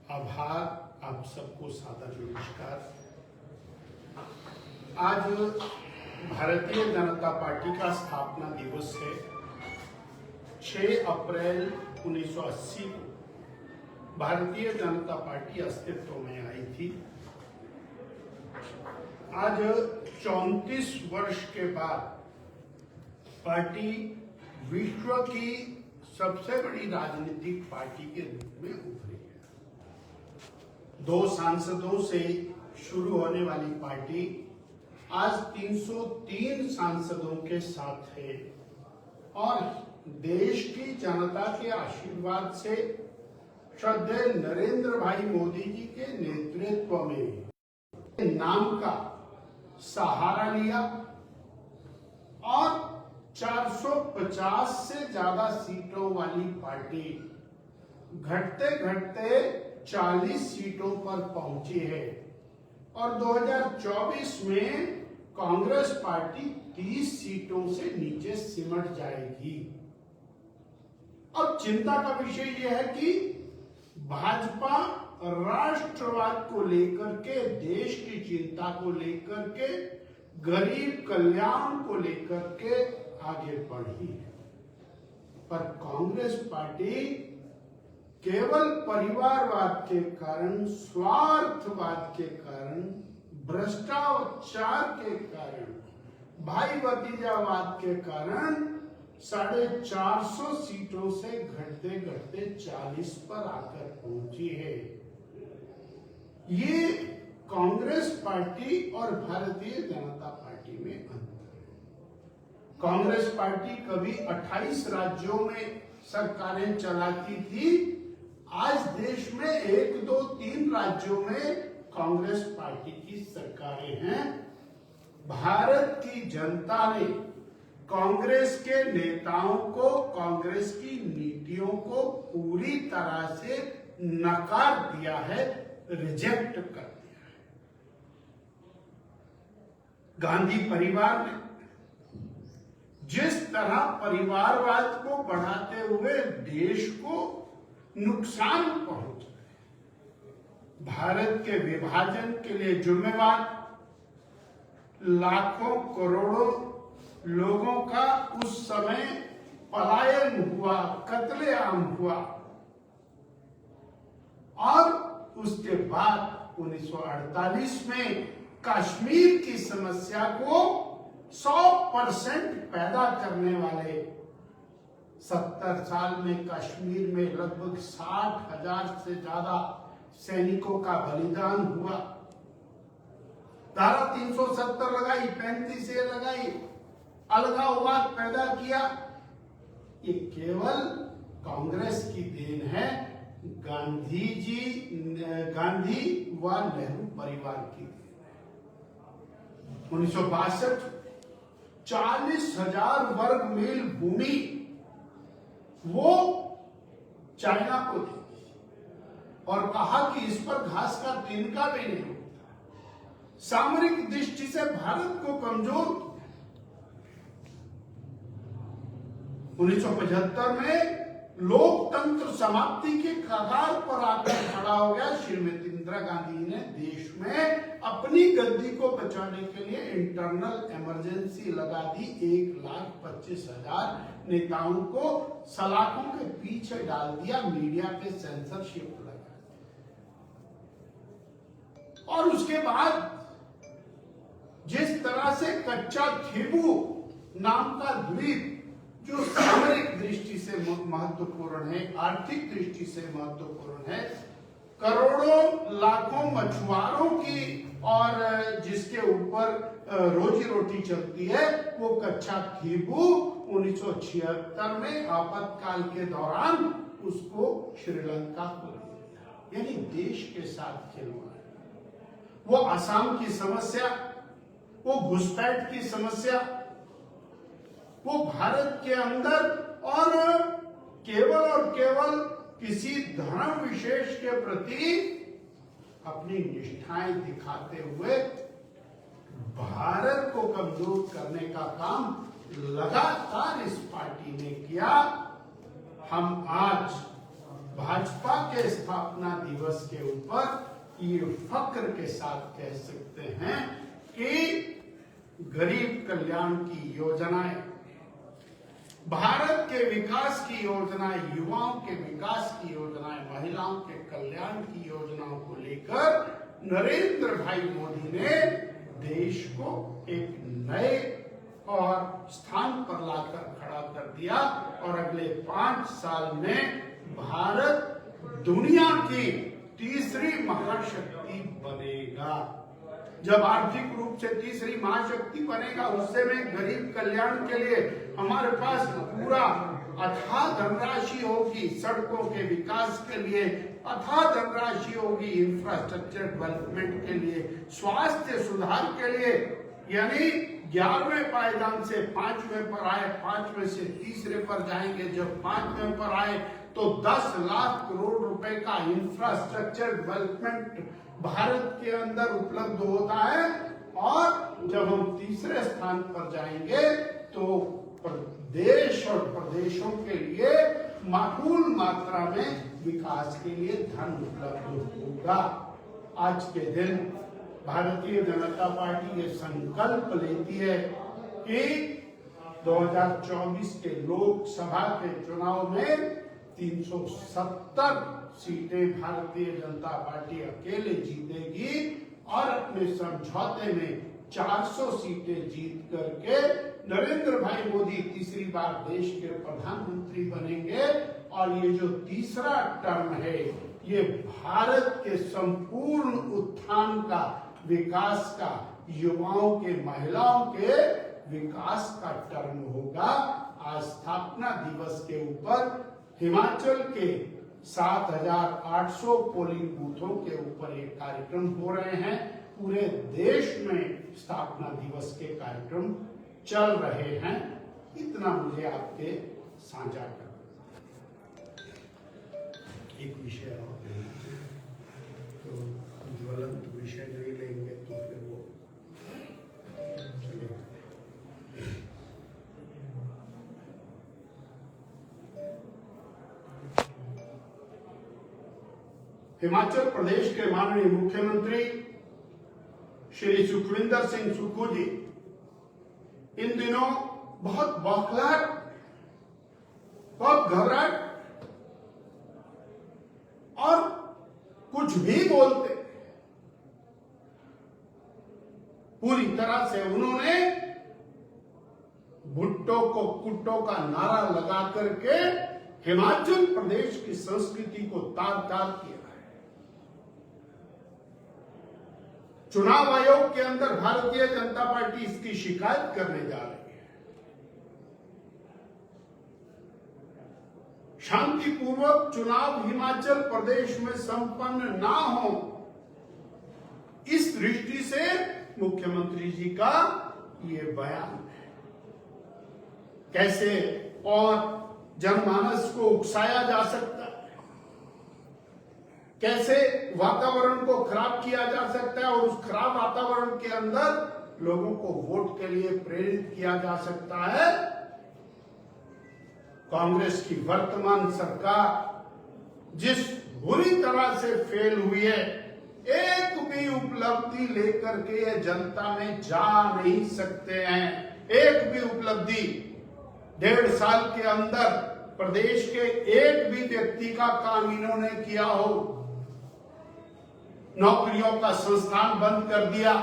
आभार। आप सबको सादर नमस्कार। आज भारतीय जनता पार्टी का स्थापना दिवस है। 6 अप्रैल 1980 को भारतीय जनता पार्टी अस्तित्व में आई थी। आज 34 वर्ष के बाद पार्टी विश्व की सबसे बड़ी राजनीतिक पार्टी के रूप में उभरी है। 2 सांसदों से शुरू होने वाली पार्टी आज 303 सांसदों के साथ है और देश की जनता के आशीर्वाद से श्रद्धेय नरेंद्र भाई मोदी जी के नेतृत्व में नाम का सहारा लिया और 450 से ज्यादा सीटों वाली पार्टी घटते घटते 40 सीटों पर पहुंची है और 2024 में कांग्रेस पार्टी 30 सीटों से नीचे सिमट जाएगी। अब चिंता का विषय यह है कि भाजपा राष्ट्रवाद को लेकर के, देश की चिंता को लेकर के, गरीब कल्याण को लेकर के आगे बढ़ी है, पर कांग्रेस पार्टी केवल परिवारवाद के कारण, स्वार्थवाद के कारण, भ्रष्टाचार के कारण, भाई भतीजावाद के कारण 450 सीटों से घटते घटते 40 पर आकर पहुंची है। ये कांग्रेस पार्टी और भारतीय जनता पार्टी में अंतर है। कांग्रेस पार्टी कभी 28 राज्यों में सरकारें चलाती थी। आज देश में 1, 2, 3 राज्यों में कांग्रेस पार्टी की सरकारें हैं। भारत की जनता ने कांग्रेस के नेताओं को, कांग्रेस की नीतियों को पूरी तरह से नकार दिया है, रिजेक्ट कर दिया है। गांधी परिवार ने जिस तरह परिवारवाद को बढ़ाते हुए देश को नुकसान पहुंचा, भारत के विभाजन के लिए जिम्मेवार लाखों करोड़ों लोगों का उस समय पलायन हुआ, कत्लेआम हुआ और उसके बाद 1948 में कश्मीर की समस्या को 100% पैदा करने वाले 70 साल में कश्मीर में लगभग 60,000 से ज्यादा सैनिकों का बलिदान हुआ। धारा 370 लगाई, 35A लगाई, अलगाववाद पैदा किया। ये केवल कांग्रेस की देन है, गांधी व नेहरू परिवार की देन है। 1962 40,000 वर्ग मील भूमि वो चाइना को दी और कहा कि इस पर घास का तिनका भी नहीं होता। सामरिक दृष्टि से भारत को कमजोर। 1975 में लोकतंत्र समाप्ति के कगार पर आकर खड़ा हो गया। श्रीमती इंदिरा गांधी ने देश में अपनी गद्दी को बचाने के लिए इंटरनल इमरजेंसी लगा दी। 1,25,000 नेताओं को सलाखों के पीछे डाल दिया, मीडिया पे सेंसरशिप लगा दी। और उसके बाद जिस तरह से कच्चा थीबू नाम का द्वीप, जो सामरिक दृष्टि से महत्वपूर्ण है, आर्थिक दृष्टि से महत्वपूर्ण है, करोड़ों लाखों मछुआरों की और जिसके ऊपर रोजी रोटी चलती है, वो कच्चा थीबू 1976 में आपातकाल के दौरान उसको श्रीलंका को दे दिया। यानी देश के साथ खिलवाड़। वो असम की समस्या, वो घुसपैठ की समस्या, वो भारत के अंदर और केवल किसी धर्म विशेष के प्रति अपनी निष्ठाएं दिखाते हुए भारत को कमजोर करने का काम लगातार इस पार्टी ने किया। हम आज भाजपा के स्थापना दिवस के ऊपर ये फक्र के साथ कह सकते हैं कि गरीब कल्याण की योजनाएं, भारत के विकास की योजनाएं, युवाओं के विकास की योजनाएं, महिलाओं के कल्याण की योजनाओं को लेकर नरेंद्र भाई मोदी ने देश को एक नए और स्थान पर लाकर खड़ा कर दिया और अगले 5 साल में भारत दुनिया की तीसरी महाशक्ति बनेगा। जब आर्थिक रूप से तीसरी महाशक्ति बनेगा, उससे में गरीब कल्याण के लिए हमारे पास पूरा अथाह धनराशि होगी, सड़कों के विकास के लिए अथाह धनराशि होगी, इंफ्रास्ट्रक्चर डेवलपमेंट के लिए, स्वास्थ्य सुधार के लिए, यानी 11वें पायदान से 5वें पर आए, 5वें से तीसरे पर जाएंगे। जब 5वें पर आए तो 10 लाख करोड़ रुपए का इंफ्रास्ट्रक्चर डेवलपमेंट भारत के अंदर उपलब्ध होता है और जब हम तीसरे स्थान पर जाएंगे तो देश और प्रदेशों के लिए माकूल मात्रा में विकास के लिए धन उपलब्ध होगा। आज के दिन भारतीय जनता पार्टी ये संकल्प लेती है कि 2024 के लोकसभा के चुनाव में 370 सीटें भारतीय जनता पार्टी अकेले जीतेगी और अपने समझौते में 400 सीटें जीत करके नरेंद्र भाई मोदी तीसरी बार देश के प्रधानमंत्री बनेंगे। और ये जो तीसरा टर्म है, ये भारत के संपूर्ण उत्थान का, विकास का, युवाओं के, महिलाओं के विकास का टर्म होगा। आज स्थापना दिवस के ऊपर हिमाचल के 7,800 पोलिंग बूथों के ऊपर ये कार्यक्रम हो रहे हैं। पूरे देश में स्थापना दिवस के कार्यक्रम चल रहे हैं। इतना मुझे आपके साझा करना। एक विषय और तो ज्वलंत विषय नहीं लेंगे तो फिर वो चलेगा। हिमाचल प्रदेश के माननीय मुख्यमंत्री श्री सुखविंदर सिंह सुक्खू जी इन दिनों बहुत बौखलाहट, बहुत घबराहट और कुछ भी बोलते, पूरी तरह से उन्होंने भुट्टो को कुट्टो का नारा लगा करके हिमाचल प्रदेश की संस्कृति को तार-तार किया है। चुनाव आयोग के अंदर भारतीय जनता पार्टी इसकी शिकायत करने जा रही है। शांतिपूर्वक चुनाव हिमाचल प्रदेश में संपन्न ना हो, इस दृष्टि से मुख्यमंत्री जी का ये बयान है। कैसे और जनमानस को उकसाया जा सकता है, कैसे वातावरण को खराब किया जा सकता है और उस खराब वातावरण के अंदर लोगों को वोट के लिए प्रेरित किया जा सकता है। कांग्रेस की वर्तमान सरकार जिस बुरी तरह से फेल हुई है, एक भी उपलब्धि लेकर के ये जनता में जा नहीं सकते हैं। एक भी उपलब्धि 1.5 साल के अंदर प्रदेश के एक भी व्यक्ति का काम इन्होंने किया हो। नौकरियों का संस्थान बंद कर दिया,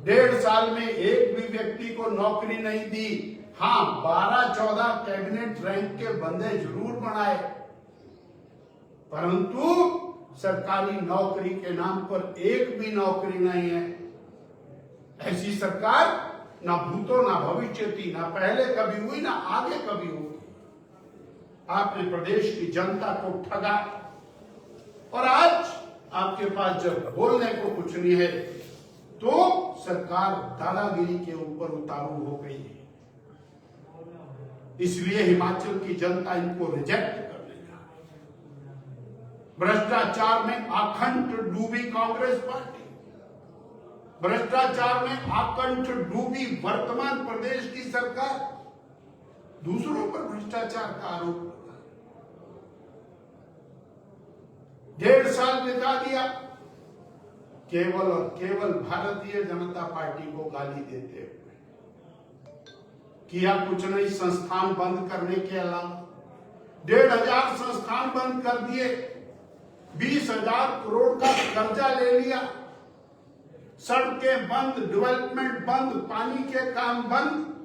1.5 साल में एक भी व्यक्ति को नौकरी नहीं दी। हाँ, 12-14 कैबिनेट रैंक के बंदे जरूर बनाए, परंतु सरकारी नौकरी के नाम पर एक भी नौकरी नहीं है। ऐसी सरकार ना भूतो ना भविष्य थी, ना पहले कभी हुई, ना आगे कभी होगी। आपने प्रदेश की जनता को ठगा और आज आपके पास जब बोलने को कुछ नहीं है तो सरकार दादागिरी के ऊपर उतारू हो गई है। इसलिए हिमाचल की जनता इनको रिजेक्ट कर देगा। भ्रष्टाचार में आखंड डूबी कांग्रेस पार्टी, भ्रष्टाचार में आकंठ डूबी वर्तमान प्रदेश की सरकार, दूसरों पर भ्रष्टाचार का आरोप। 1.5 साल बिता दिया केवल और केवल भारतीय जनता पार्टी को गाली देते हुए। किया कुछ नहीं संस्थान बंद करने के अलावा। 1,500 संस्थान बंद कर दिए, 20,000 करोड़ का कर्जा ले लिया, सड़कें बंद, डेवलपमेंट बंद, पानी के काम बंद,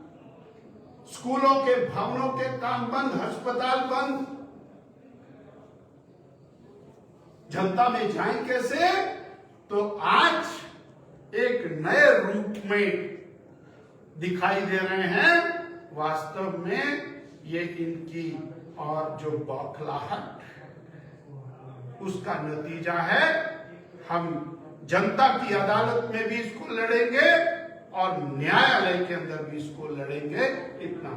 स्कूलों के भवनों के काम बंद, अस्पताल बंद। जनता में जाए कैसे? तो आज एक नए रूप में दिखाई दे रहे हैं। वास्तव में ये इनकी और जो बौखलाहट उसका नतीजा है। हम जनता की अदालत में भी इसको लड़ेंगे और न्यायालय के अंदर भी इसको लड़ेंगे। इतना